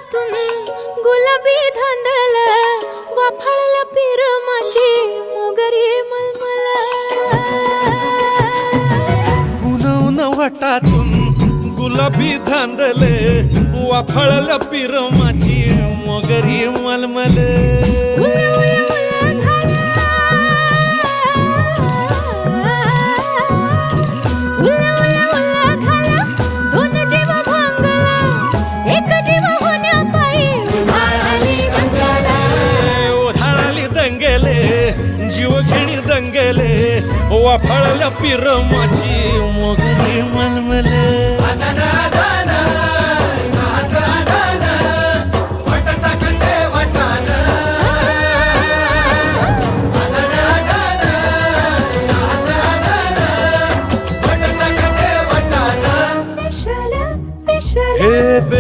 वटातून गुलाबी धांदल वाफाळला पिरमाची मोगरी मलमल उन वटातून गुलाबी धांदले वाफळल पिरमाची मोगरी मलमल जीव घेणी दंगले वाफळल्या पिरमाची मोगरी